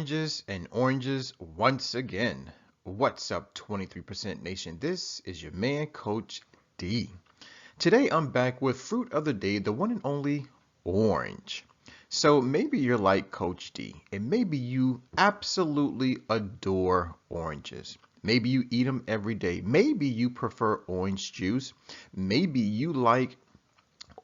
Oranges and oranges once again. What's up, 23% Nation? This is your man, Coach D. Today I'm back with fruit of the day, the one and only orange. So maybe you're like Coach D, and maybe you absolutely adore oranges. Maybe you eat them every day. Maybe you prefer orange juice. Maybe you like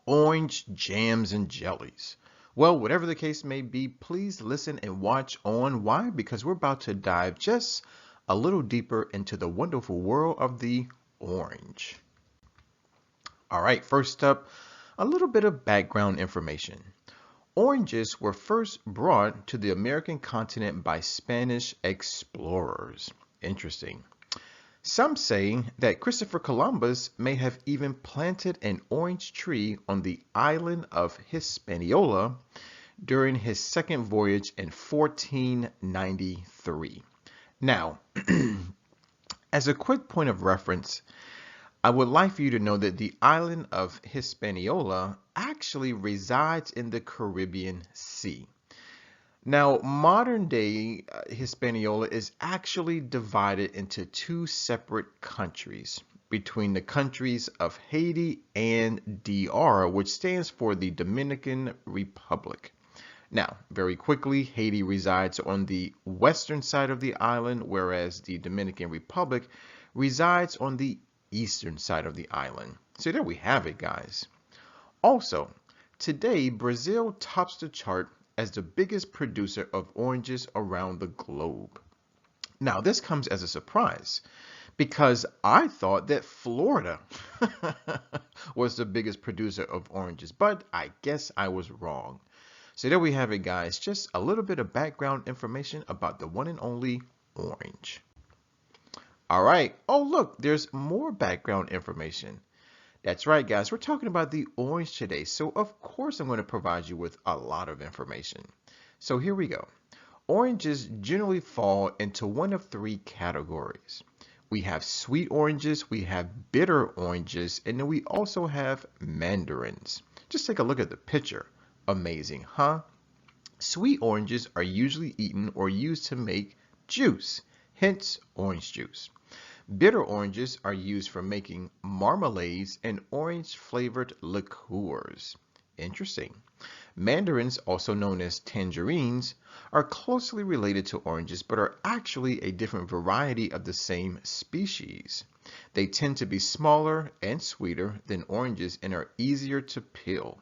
orange jams and jellies. Well, whatever the case may be, please listen and watch on. Why? Because we're about to dive just a little deeper into the wonderful world of the orange. All right, first up, a little bit of background information. Oranges were first brought to the American continent by Spanish explorers. Interesting. Some say that Christopher Columbus may have even planted an orange tree on the island of Hispaniola during his second voyage in 1493. Now, as a quick point of reference, I would like for you to know that the island of Hispaniola actually resides in the Caribbean Sea. Now, modern day Hispaniola is actually divided into two separate countries between the countries of Haiti and DR, which stands for the Dominican Republic. Now, very quickly, Haiti resides on the western side of the island, whereas the Dominican Republic resides on the eastern side of the island. So there we have it, guys. Also, today, Brazil tops the chart as the biggest producer of oranges around the globe. Now, this comes as a surprise because I thought that Florida was the biggest producer of oranges, but I guess I was wrong. So there we have it, guys. Just a little bit of background information about the one and only orange. All right. Oh, look, there's more background information. That's right, guys. We're talking about the orange today. So, of course, I'm going to provide you with a lot of information. So here we go. Oranges generally fall into one of three categories. We have sweet oranges, we have bitter oranges, and then we also have mandarins. Just take a look at the picture. Amazing, huh? Sweet oranges are usually eaten or used to make juice, hence orange juice. Bitter oranges are used for making marmalades and orange-flavored liqueurs. Interesting. Mandarins, also known as tangerines, are closely related to oranges but are actually a different variety of the same species. They tend to be smaller and sweeter than oranges and are easier to peel.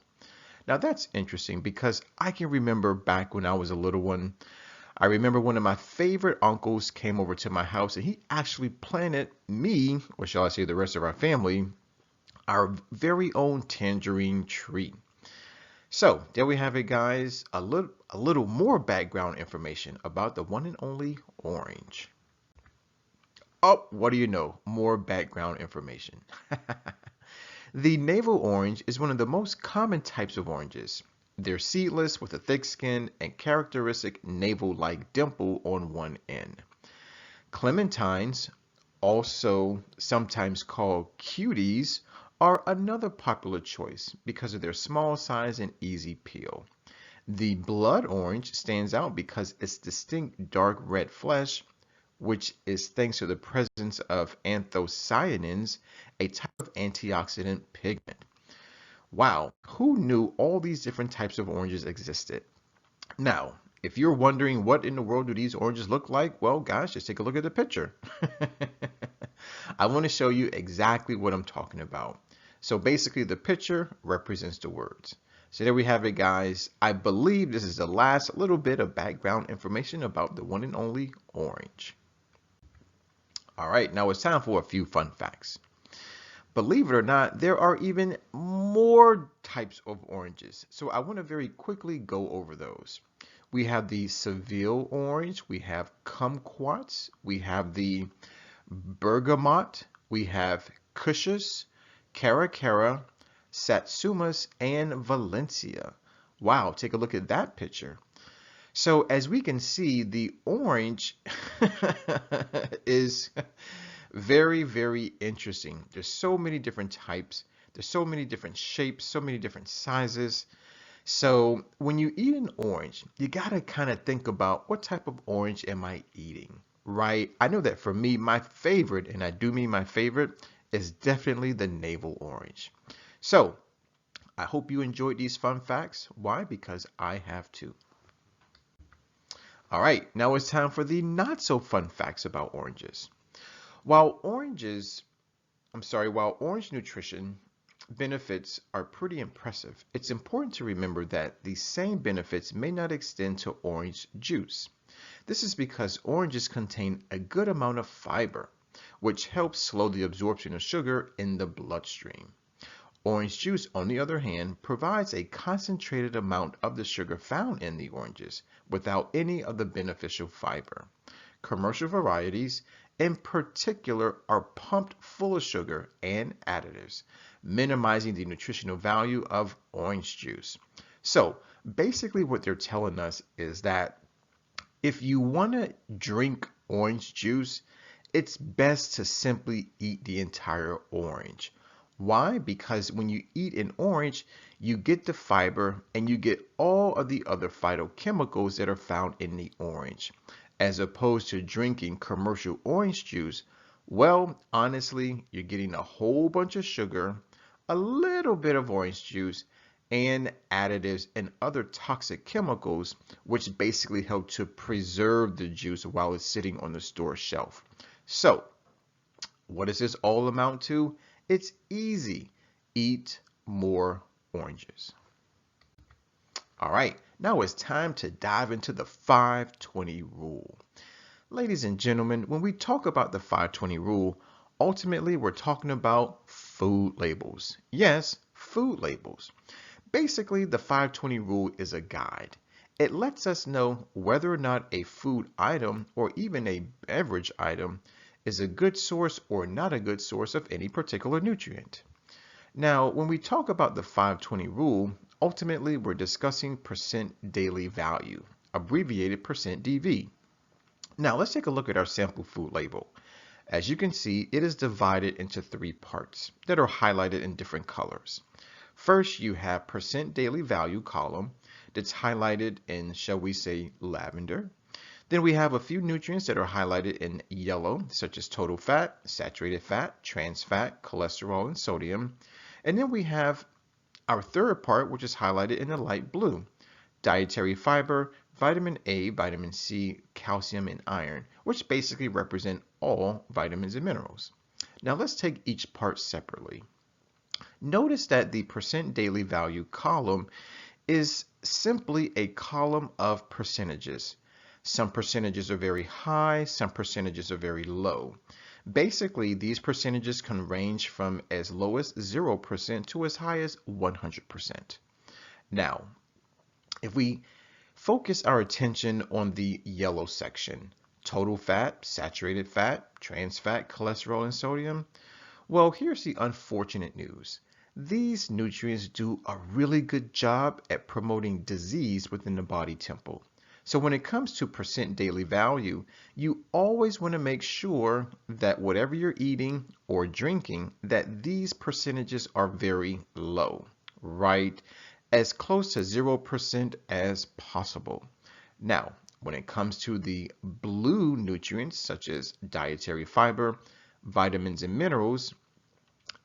Now that's interesting because I can remember back when I was a little one, I remember one of my favorite uncles came over to my house and he actually planted me, or shall I say the rest of our family, our very own tangerine tree. So there we have it, guys. A little more background information about the one and only orange. Oh, what do you know? More background information. The navel orange is one of the most common types of oranges. They're seedless with a thick skin and characteristic navel-like dimple on one end. Clementines, also sometimes called cuties, are another popular choice because of their small size and easy peel. The blood orange stands out because its distinct dark red flesh, which is thanks to the presence of anthocyanins, a type of antioxidant pigment. Wow, who knew all these different types of oranges existed? Now, if you're wondering what in the world do these oranges look like, well, guys, just take a look at the picture. I want to show you exactly what I'm talking about. So basically, the picture represents the words. So there we have it, guys. I believe this is the last little bit of background information about the one and only orange. All right, now it's time for a few fun facts. Believe it or not, there are even more types of oranges. So I want to very quickly go over those. We have the Seville orange, we have kumquats, we have the bergamot, we have Cushus, Caracara, Satsumas, and Valencia. Wow, take a look at that picture. So as we can see, the orange is very, very interesting. There's so many different types. There's so many different shapes, so many different sizes. So when you eat an orange, you gotta kind of think about what type of orange am I eating, right? I know that for me, my favorite, and I do mean my favorite, is definitely the navel orange. So I hope you enjoyed these fun facts. Why? Because I have too. All right, now it's time for the not so fun facts about oranges. While oranges while orange nutrition benefits are pretty impressive, it's important to remember that the same benefits may not extend to orange juice. This is because oranges contain a good amount of fiber, which helps slow the absorption of sugar in the bloodstream. Orange juice, on the other hand, provides a concentrated amount of the sugar found in the oranges without any of the beneficial fiber. Commercial varieties, in particular, are pumped full of sugar and additives, minimizing the nutritional value of orange juice. So basically what they're telling us is that if you want to drink orange juice, it's best to simply eat the entire orange. Why? Because when you eat an orange, you get the fiber and you get all of the other phytochemicals that are found in the orange. As opposed to drinking commercial orange juice, well, honestly, you're getting a whole bunch of sugar, a little bit of orange juice, and additives and other toxic chemicals, which basically help to preserve the juice while it's sitting on the store shelf. So, what does this all amount to? It's easy. Eat more oranges. All right, now it's time to dive into the 520 rule. Ladies and gentlemen, when we talk about the 520 rule, ultimately we're talking about food labels. Yes, food labels. Basically, the 520 rule is a guide. It lets us know whether or not a food item or even a beverage item is a good source or not a good source of any particular nutrient. Now, when we talk about the 520 rule, ultimately we're discussing percent daily value, abbreviated percent DV. Now, let's take a look at our sample food label. As you can see, it is divided into three parts that are highlighted in different colors. First, you have percent daily value column that's highlighted in, shall we say, lavender. Then we have a few nutrients that are highlighted in yellow, such as total fat, saturated fat, trans fat, cholesterol, and sodium. And then we have our third part, which is highlighted in the light blue, dietary fiber, vitamin A, vitamin C, calcium, and iron, which basically represent all vitamins and minerals. Now let's take each part separately. Notice that the percent daily value column is simply a column of percentages. Some percentages are very high, some percentages are very low. Basically, these percentages can range from as low as 0% to as high as 100%. Now, if we focus our attention on the yellow section, total fat, saturated fat, trans fat, cholesterol, and sodium, well, here's the unfortunate news. These nutrients do a really good job at promoting disease within the body temple. So when it comes to percent daily value, you always want to make sure that whatever you're eating or drinking, that these percentages are very low, right? As close to 0% as possible. Now, when it comes to the blue nutrients, such as dietary fiber, vitamins, and minerals,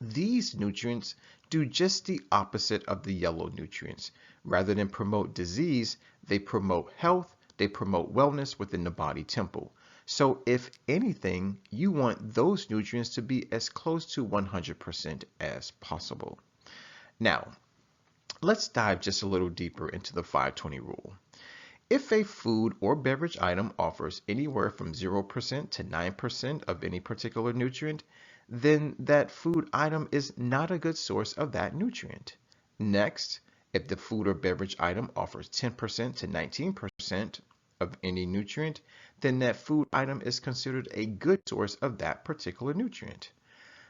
these nutrients do just the opposite of the yellow nutrients. Rather than promote disease, they promote health, they promote wellness within the body temple. So if anything, you want those nutrients to be as close to 100% as possible. Now, let's dive just a little deeper into the 520 rule. If a food or beverage item offers anywhere from 0% to 9% of any particular nutrient, then that food item is not a good source of that nutrient. Next, if the food or beverage item offers 10% to 19% of any nutrient, then that food item is considered a good source of that particular nutrient.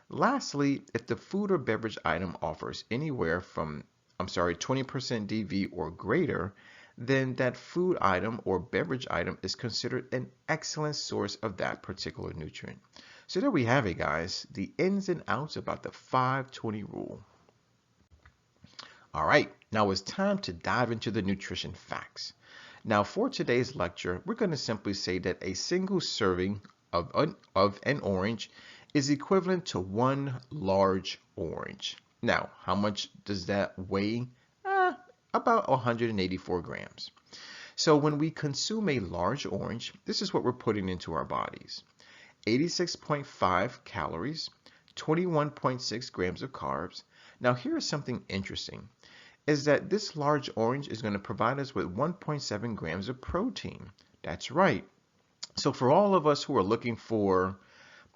Lastly, if the food or beverage item offers anywhere from 20% DV or greater, then that food item or beverage item is considered an excellent source of that particular nutrient. So there we have it, guys, the ins and outs about the 520 rule. All right, now it's time to dive into the nutrition facts. Now, for today's lecture, we're going to simply say that a single serving of an orange is equivalent to one large orange. Now, how much does that weigh? About 184 grams. So when we consume a large orange, this is what we're putting into our bodies. 86.5 calories, 21.6 grams of carbs. Now here's something interesting, is that this large orange is going to provide us with 1.7 grams of protein. That's right. So for all of us who are looking for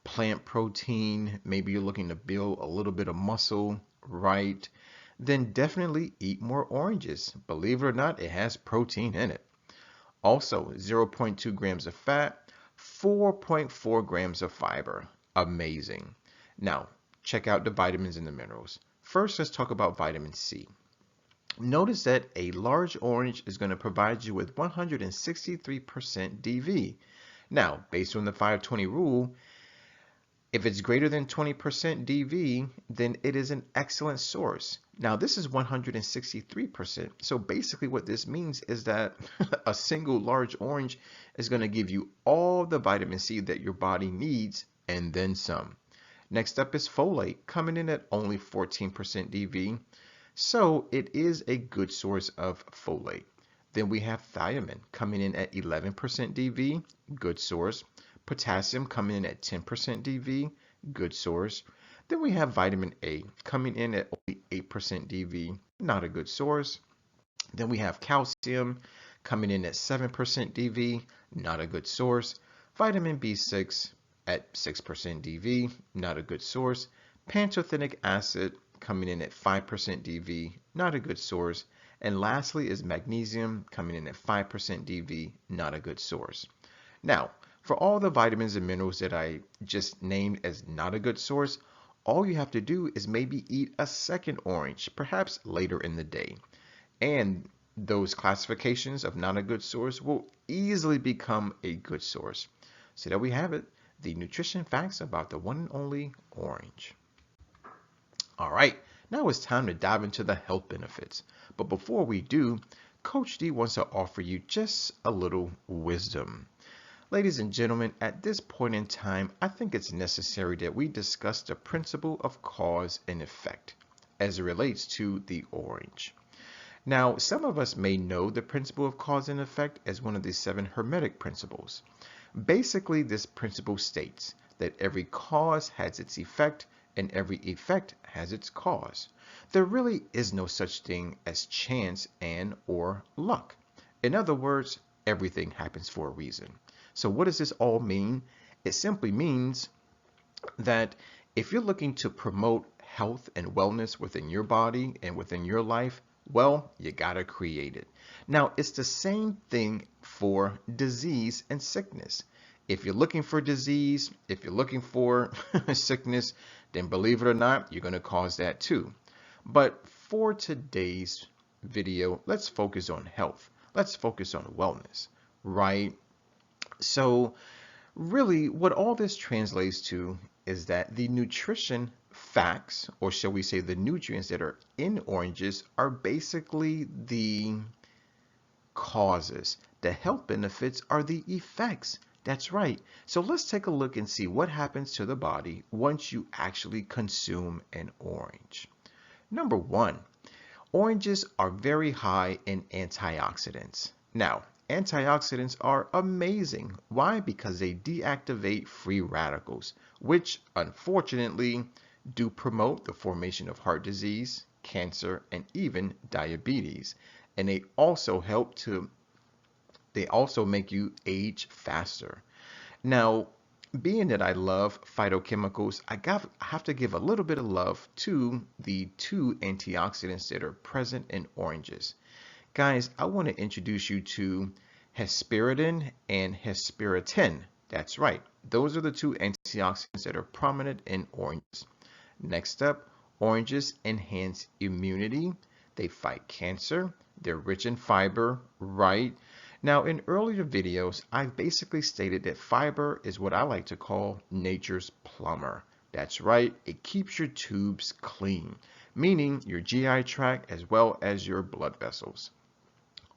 plant protein, maybe you're looking to build a little bit of muscle, right? Then definitely eat more oranges. Believe it or not, it has protein in it. Also, 0.2 grams of fat, 4.4 grams of fiber. Amazing. Now, check out the vitamins and the minerals. First, let's talk about vitamin C. Notice that a large orange is going to provide you with 163% DV. Now, based on the 520 rule, if it's greater than 20% DV, then it is an excellent source. Now, this is 163%. So basically what this means is that a single large orange is going to give you all the vitamin C that your body needs and then some. Next up is folate, coming in at only 14% DV. So it is a good source of folate. Then we have thiamine coming in at 11% DV, good source. Potassium coming in at 10% DV, good source. Then we have vitamin A coming in at only 8% DV, not a good source. Then we have calcium coming in at 7% DV, not a good source. Vitamin B6 at 6% DV, not a good source. Pantothenic acid coming in at 5% DV, not a good source. And lastly is magnesium coming in at 5% DV, not a good source. Now, for all the vitamins and minerals that I just named as not a good source, all you have to do is maybe eat a second orange, perhaps later in the day. And those classifications of not a good source will easily become a good source. So there we have it, the nutrition facts about the one and only orange. All right, now it's time to dive into the health benefits. But before we do, Coach D wants to offer you just a little wisdom. Ladies and gentlemen, at this point in time, I think it's necessary that we discuss the principle of cause and effect as it relates to the orange. Now, some of us may know the principle of cause and effect as one of the 7 Hermetic principles. Basically, this principle states that every cause has its effect and every effect has its cause. There really is no such thing as chance and or luck. In other words, everything happens for a reason. So what does this all mean? It simply means that if you're looking to promote health and wellness within your body and within your life, well, you gotta create it. Now, it's the same thing for disease and sickness. If you're looking for disease, if you're looking for sickness, then believe it or not, you're gonna cause that too. But for today's video, let's focus on health. Let's focus on wellness, right? So really what all this translates to is that the nutrition facts, or shall we say the nutrients that are in oranges, are basically the causes. The health benefits are the effects. That's right. So let's take a look and see what happens to the body once you actually consume an orange. Number 1, oranges are very high in antioxidants. Now, antioxidants are amazing. Why? Because they deactivate free radicals, which unfortunately do promote the formation of heart disease, cancer, and even diabetes. And they also make you age faster. Now, being that I love phytochemicals, I have to give a little bit of love to the 2 antioxidants that are present in oranges. Guys, I want to introduce you to hesperidin and hesperitin. That's right. Those are the 2 antioxidants that are prominent in oranges. Next up, oranges enhance immunity. They fight cancer. They're rich in fiber, right? Now, in earlier videos, I've basically stated that fiber is what I like to call nature's plumber. That's right. It keeps your tubes clean. meaning your GI tract as well as your blood vessels.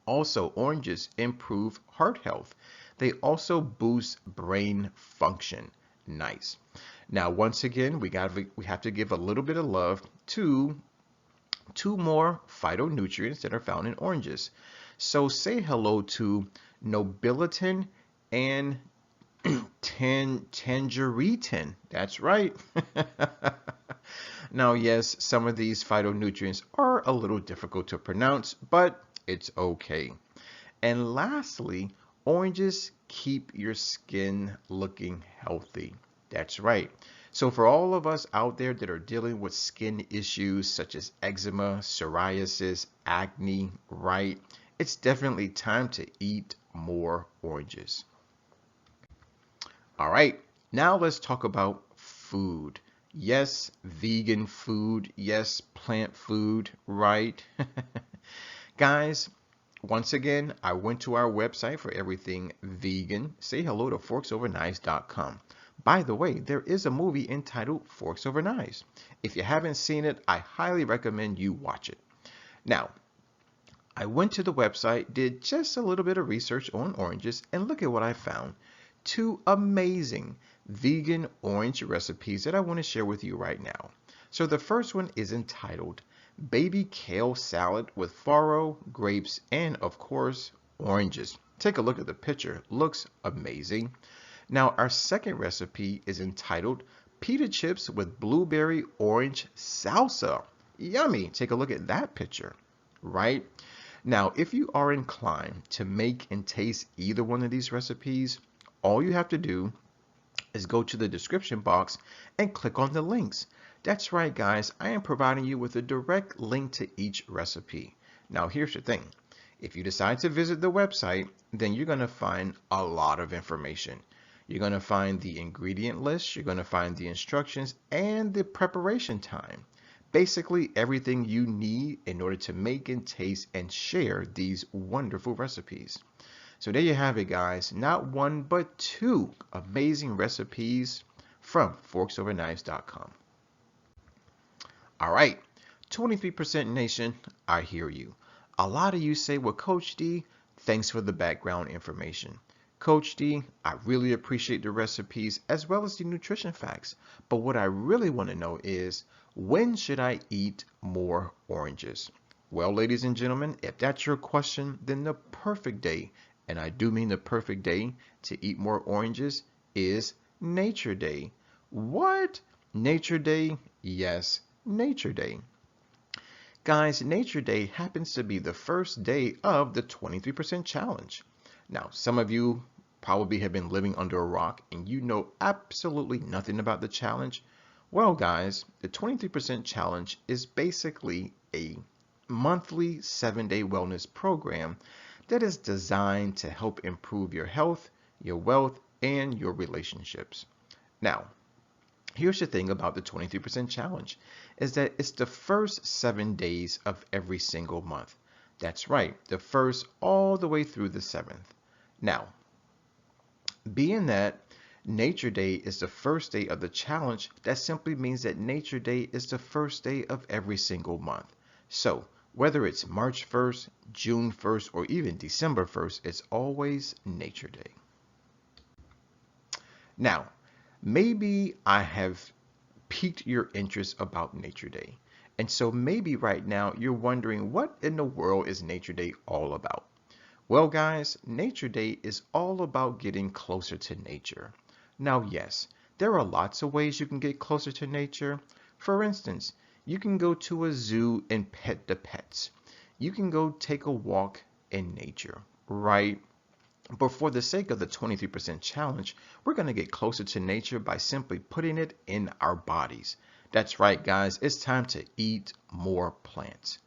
Also, oranges improve heart health. They also boost brain function. Nice. Now, once again, we have to give a little bit of love to two more phytonutrients that are found in oranges. So say hello to nobilitin and tangeritin. That's right. Now, yes, some of these phytonutrients are a little difficult to pronounce, but it's okay. And lastly, oranges keep your skin looking healthy. That's right. So for all of us out there that are dealing with skin issues such as eczema, psoriasis, acne, right? It's definitely time to eat more oranges. All right, now let's talk about food. Yes, vegan food. Yes, plant food, right? Guys, once again, I went to our website for everything vegan. Say hello to forksoverknives.com. By the way, there is a movie entitled Forks Over Knives. If you haven't seen it, I highly recommend you watch it. Now, I went to the website, did just a little bit of research on oranges, and look at what I found. Two amazing vegan orange recipes that I want to share with you right now. So the first one is entitled Baby Kale Salad with farro, grapes, and of course, oranges. Take a look at the picture. Looks amazing. Now our second recipe is entitled Pita Chips with Blueberry Orange Salsa. Yummy. Take a look at that picture, right? Now, if you are inclined to make and taste either one of these recipes, all you have to do is go to the description box and click on the links. That's right, guys. I am providing you with a direct link to each recipe. Now, here's the thing. If you decide to visit the website, then you're going to find a lot of information. You're going to find the ingredient list, you're going to find the instructions, and the preparation time. Basically, everything you need in order to make and taste and share these wonderful recipes. So there you have it, guys. Not one, but two amazing recipes from forksoverknives.com. All right, 23% Nation, I hear you. A lot of you say, well, Coach D, thanks for the background information. Coach D, I really appreciate the recipes as well as the nutrition facts. But what I really want to know is, when should I eat more oranges? Well, ladies and gentlemen, if that's your question, then the perfect day, and I do mean the perfect day to eat more oranges, is Nature Day. What? Nature Day? Yes, Nature Day. Guys, Nature Day happens to be the first day of the 23% challenge. Now, some of you probably have been living under a rock and you know absolutely nothing about the challenge. Well, guys, the 23% challenge is basically a monthly 7-day wellness program that is designed to help improve your health, your wealth, and your relationships. Now, here's the thing about the 23% challenge is that it's the first 7 days of every single month. That's right, the first all the way through the 7th. Now, being that Nature Day is the first day of the challenge, that simply means that Nature Day is the first day of every single month. So, whether it's March 1st, June 1st, or even December 1st, it's always Nature Day. Now, maybe I have piqued your interest about Nature Day. And so maybe right now you're wondering, what in the world is Nature Day all about? Well, guys, Nature Day is all about getting closer to nature. Now, yes, there are lots of ways you can get closer to nature. For instance, you can go to a zoo and pet the pets. You can go take a walk in nature, right? But for the sake of the 23% challenge, we're going to get closer to nature by simply putting it in our bodies. That's right, guys, it's time to eat more plants.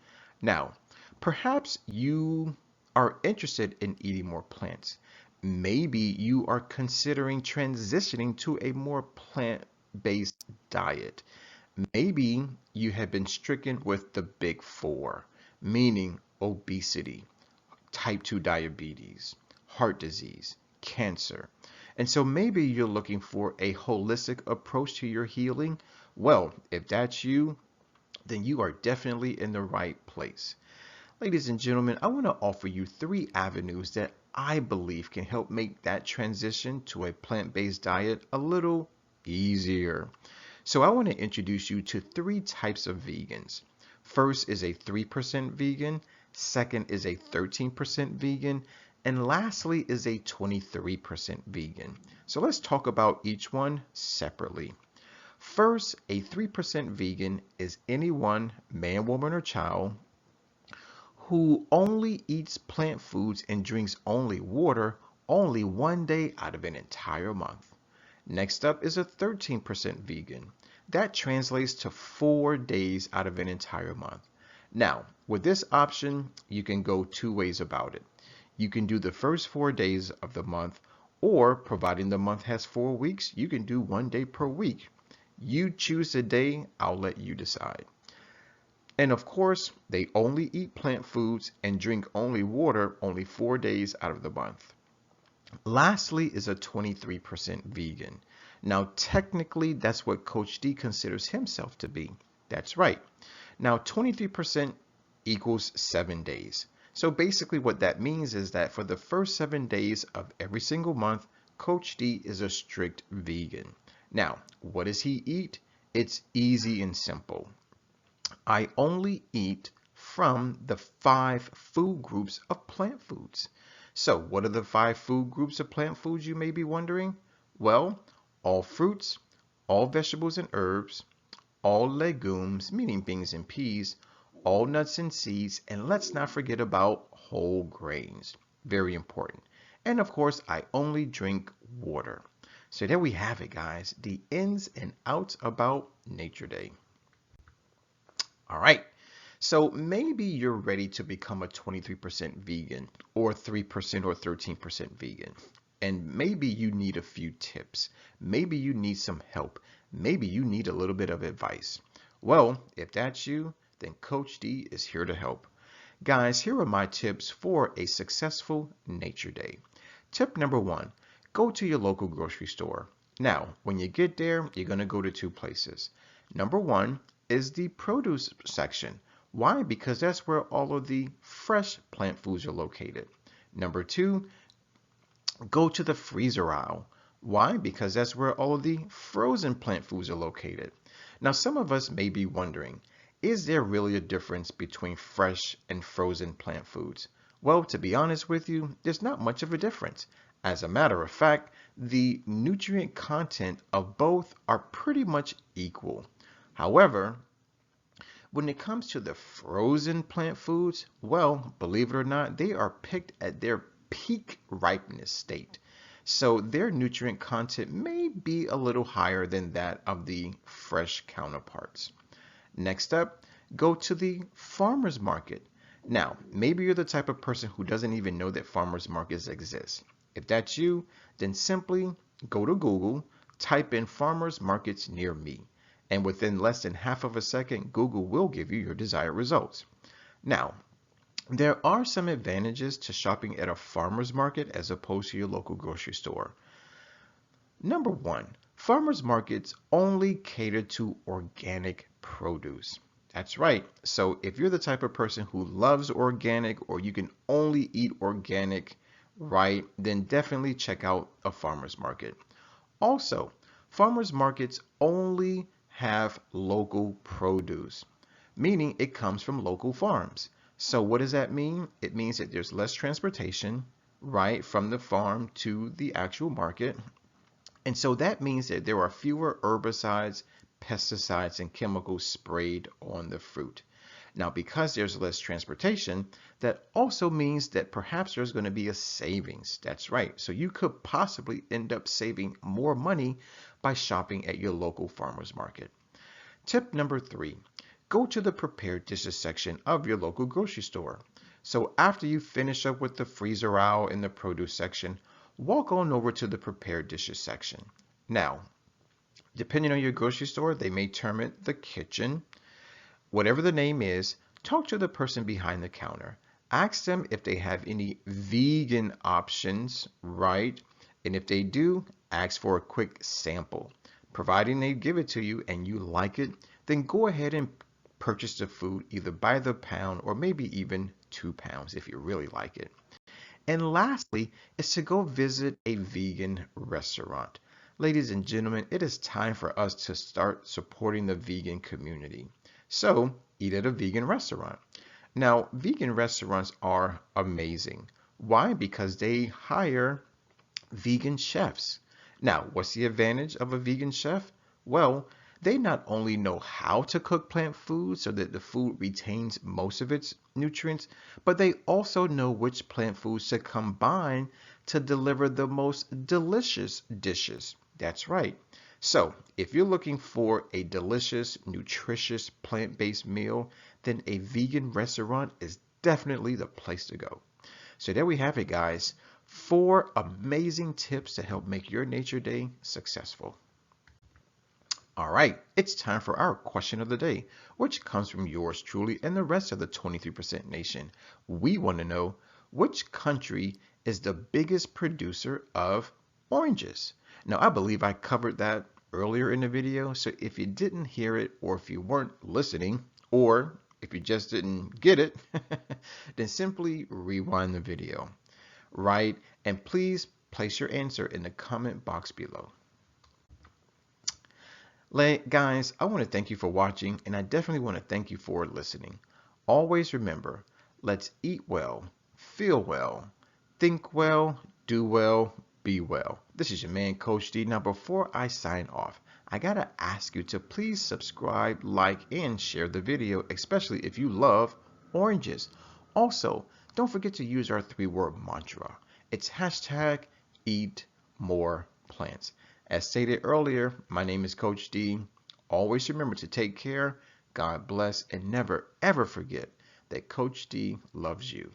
Now, perhaps you are interested in eating more plants. Maybe you are considering transitioning to a more plant-based diet. Maybe you have been stricken with the big four, meaning obesity, type 2 diabetes, heart disease, cancer. And so maybe you're looking for a holistic approach to your healing. Well, if that's you, then you are definitely in the right place. Ladies and gentlemen, I want to offer you 3 avenues that I believe can help make that transition to a plant-based diet a little easier. So I want to introduce you to 3 types of vegans. First is a 3% vegan, second is a 13% vegan, and lastly is a 23% vegan. So let's talk about each one separately. First, a 3% vegan is anyone, man, woman, or child, who only eats plant foods and drinks only water only one day out of an entire month. Next up is a 13% vegan. That translates to 4 days out of an entire month. Now, with this option, you can go 2 ways about it. You can do the first 4 days of the month, or providing the month has 4 weeks, you can do 1 day per week. You choose a day, I'll let you decide. And of course, they only eat plant foods and drink only water only 4 days out of the month. Lastly is a 23% vegan. Now, technically, that's what Coach D considers himself to be. That's right. Now, 23% equals 7 days. So basically what that means is that for the first 7 days of every single month, Coach D is a strict vegan. Now, what does he eat? It's easy and simple. I only eat from the 5 food groups of plant foods. So what are the 5 food groups of plant foods, you may be wondering? Well, all fruits, all vegetables and herbs, all legumes, meaning beans and peas, all nuts and seeds, and let's not forget about whole grains. Very important. And of course, I only drink water. So there we have it, guys. The ins and outs about Nature Day. All right. So maybe you're ready to become a 23% vegan or 3% or 13% vegan. And maybe you need a few tips. Maybe you need some help. Maybe you need a little bit of advice. Well, if that's you, then Coach D is here to help. Guys, here are my tips for a successful Nature Day. Tip number 1, go to your local grocery store. Now, when you get there, you're going to go to 2 places. Number 1 is the produce section. Why? Because that's where all of the fresh plant foods are located. Number 2, go to the freezer aisle. Why? Because that's where all of the frozen plant foods are located. Now, some of us may be wondering, is there really a difference between fresh and frozen plant foods? Well, to be honest with you, there's not much of a difference. As a matter of fact, the nutrient content of both are pretty much equal. However, when it comes to the frozen plant foods, well, believe it or not, they are picked at their peak ripeness state. So their nutrient content may be a little higher than that of the fresh counterparts. Next up, go to the farmer's market. Now, maybe you're the type of person who doesn't even know that farmer's markets exist. If that's you, then simply go to Google, type in farmer's markets near me, and within less than half of a second, Google will give you your desired results. Now, there are some advantages to shopping at a farmer's market as opposed to your local grocery store. Number 1, farmers markets only cater to organic produce. That's right. So if you're the type of person who loves organic or you can only eat organic, right, then definitely check out a farmer's market. Also, farmers markets only have local produce, meaning it comes from local farms. So what does that mean? It means that there's less transportation, right, from the farm to the actual market. And so that means that there are fewer herbicides, pesticides, and chemicals sprayed on the fruit. Now, because there's less transportation, that also means that perhaps there's going to be a savings. That's right. So you could possibly end up saving more money by shopping at your local farmer's market. Tip number 3, go to the prepared dishes section of your local grocery store. So after you finish up with the freezer aisle in the produce section, walk on over to the prepared dishes section. Now, depending on your grocery store, they may term it the kitchen. Whatever the name is, talk to the person behind the counter. Ask them if they have any vegan options, right? And if they do, ask for a quick sample. Providing they give it to you and you like it, then go ahead and purchase the food either by the pound or maybe even 2 pounds if you really like it. And lastly is to go visit a vegan restaurant. Ladies and gentlemen, it is time for us to start supporting the vegan community. So eat at a vegan restaurant. Now, vegan restaurants are amazing. Why? Because they hire vegan chefs. Now, what's the advantage of a vegan chef? Well, they not only know how to cook plant food so that the food retains most of its nutrients, but they also know which plant foods to combine to deliver the most delicious dishes. That's right. So, if you're looking for a delicious, nutritious, plant-based meal, then a vegan restaurant is definitely the place to go. So there we have it, guys. 4 amazing tips to help make your nature day successful. All right, it's time for our question of the day, which comes from yours truly and the rest of the 23% nation. We want to know which country is the biggest producer of oranges. Now, I believe I covered that earlier in the video, so if you didn't hear it or if you weren't listening or if you just didn't get it, then simply rewind the video, right? And please place your answer in the comment box below. Guys, I want to thank you for watching, and I definitely want to thank you for listening. Always remember, let's eat well, feel well, think well, do well, be well. This is your man, Coach D. Now, before I sign off, I gotta ask you to please subscribe, like, and share the video, especially if you love oranges. Also, don't forget to use our 3-word mantra. It's hashtag eat more plants. As stated earlier, my name is Coach D. Always remember to take care, God bless, and never ever forget that Coach D loves you.